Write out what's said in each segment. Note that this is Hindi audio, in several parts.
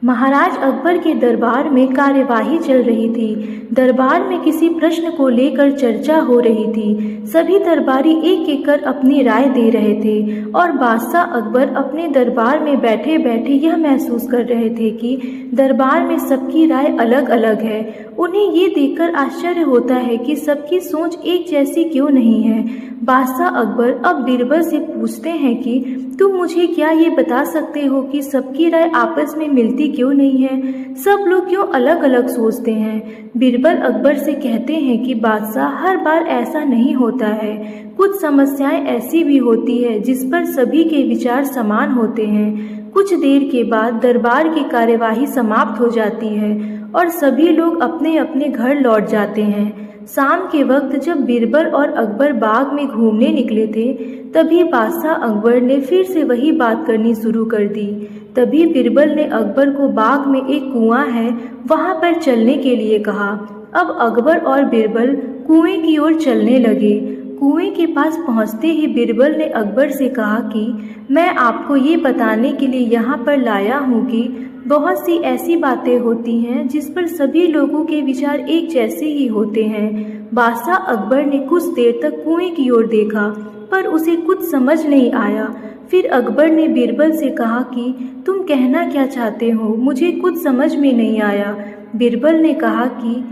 महाराज अकबर के दरबार में कार्यवाही चल रही थी। दरबार में किसी प्रश्न को लेकर चर्चा हो रही थी। सभी दरबारी एक एक कर अपनी राय दे रहे थे और बादशाह अकबर अपने दरबार में बैठे बैठे यह महसूस कर रहे थे कि दरबार में सबकी राय अलग अलग है। उन्हें ये देखकर आश्चर्य होता है कि सबकी सोच एक जैसी क्यों नहीं है। बादशाह अकबर अब बीरबल से पूछते हैं कि तुम मुझे क्या ये बता सकते हो कि सबकी राय आपस में मिलती क्यों नहीं है? सब लोग क्यों अलग अलग सोचते हैं? बीरबल अकबर से कहते हैं कि बादशाह, हर बार ऐसा नहीं होता है। कुछ समस्याएं ऐसी भी होती है जिस पर सभी के विचार समान होते हैं। कुछ देर के बाद दरबार की कार्यवाही समाप्त हो जाती है और सभी लोग अपने अपने घर लौट जाते हैं। शाम के वक्त जब बीरबल और अकबर बाग में घूमने निकले थे, तभी बादशाह अकबर ने फिर से वही बात करनी शुरू कर दी। तभी बीरबल ने अकबर को बाग में एक कुआं है, वहां पर चलने के लिए कहा। अब अकबर और बीरबल कुएं की ओर चलने लगे। कुएं के पास पहुंचते ही बीरबल ने अकबर से कहा कि मैं आपको ये बताने के लिए यहाँ पर लाया हूँ कि बहुत सी ऐसी बातें होती हैं जिस पर सभी लोगों के विचार एक जैसे ही होते हैं। बादशाह अकबर ने कुछ देर तक कुएं की ओर देखा, पर उसे कुछ समझ नहीं आया। फिर अकबर ने बीरबल से कहा कि तुम कहना क्या चाहते हो? मुझे कुछ समझ में नहीं आया। बीरबल ने कहा कि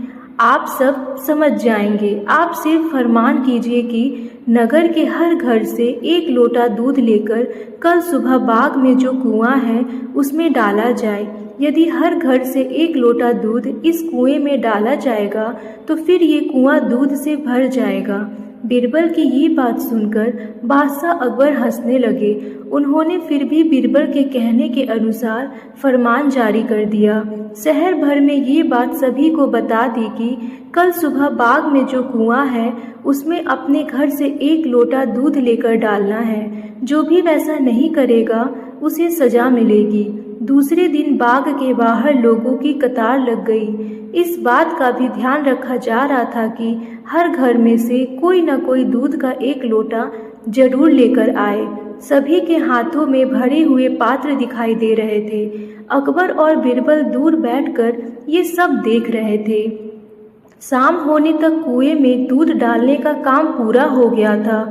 आप सब समझ जाएंगे। आप सिर्फ फरमान कीजिए कि नगर के हर घर से एक लोटा दूध लेकर कल सुबह बाग में जो कुआं है उसमें डाला जाए। यदि हर घर से एक लोटा दूध इस कुएं में डाला जाएगा तो फिर ये कुआं दूध से भर जाएगा। बीरबल की ये बात सुनकर बादशाह अकबर हंसने लगे। उन्होंने फिर भी बीरबल के कहने के अनुसार फरमान जारी कर दिया। शहर भर में ये बात सभी को बता दी कि कल सुबह बाग में जो कुआं है उसमें अपने घर से एक लोटा दूध लेकर डालना है। जो भी वैसा नहीं करेगा उसे सजा मिलेगी। दूसरे दिन बाग के बाहर लोगों की कतार लग गई। इस बात का भी ध्यान रखा जा रहा था कि हर घर में से कोई न कोई दूध का एक लोटा जरूर लेकर आए। सभी के हाथों में भरे हुए पात्र दिखाई दे रहे थे। अकबर और बीरबल दूर बैठकर ये सब देख रहे थे। शाम होने तक कुएं में दूध डालने का काम पूरा हो गया था।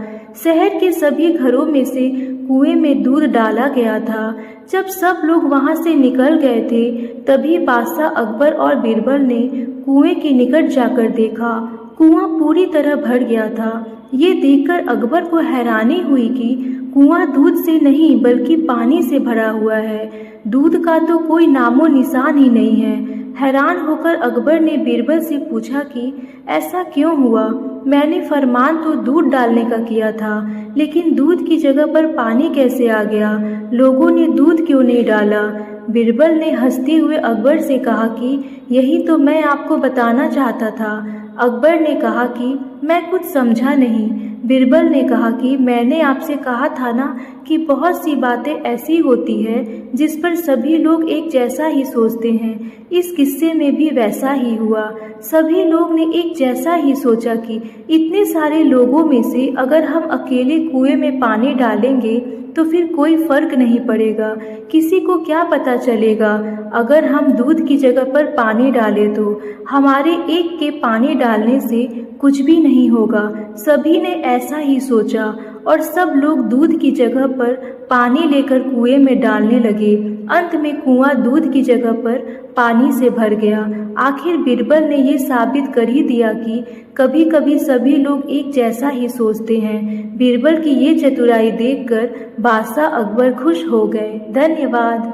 शहर के सभी घरों में से कुएं में दूध डाला गया था। जब सब लोग वहां से निकल गए थे, तभी बादशाह अकबर और बीरबल ने कुएं के निकट जाकर देखा। कुआं पूरी तरह भर गया था। ये देखकर अकबर को हैरानी हुई कि कुआं दूध से नहीं बल्कि पानी से भरा हुआ है। दूध का तो कोई नामो निशान ही नहीं है। हैरान होकर अकबर ने बीरबल से पूछा कि ऐसा क्यों हुआ? मैंने फरमान तो दूध डालने का किया था, लेकिन दूध की जगह पर पानी कैसे आ गया? लोगों ने दूध क्यों नहीं डाला? बीरबल ने हंसते हुए अकबर से कहा कि यही तो मैं आपको बताना चाहता था। अकबर ने कहा कि मैं कुछ समझा नहीं। बीरबल ने कहा कि मैंने आपसे कहा था ना कि बहुत सी बातें ऐसी होती है जिस पर सभी लोग एक जैसा ही सोचते हैं। इस किस्से में भी वैसा ही हुआ। सभी लोग ने एक जैसा ही सोचा कि इतने सारे लोगों में से अगर हम अकेले कुएं में पानी डालेंगे तो फिर कोई फर्क नहीं पड़ेगा। किसी को क्या पता चलेगा? अगर हम दूध की जगह पर पानी डालें तो हमारे एक के पानी डालने से कुछ भी नहीं होगा। सभी ने ऐसा ही सोचा और सब लोग दूध की जगह पर पानी लेकर कुएं में डालने लगे। अंत में कुआं दूध की जगह पर पानी से भर गया। आखिर बीरबल ने ये साबित कर ही दिया कि कभी कभी सभी लोग एक जैसा ही सोचते हैं। बीरबल की ये चतुराई देखकर बादशाह अकबर खुश हो गए। धन्यवाद।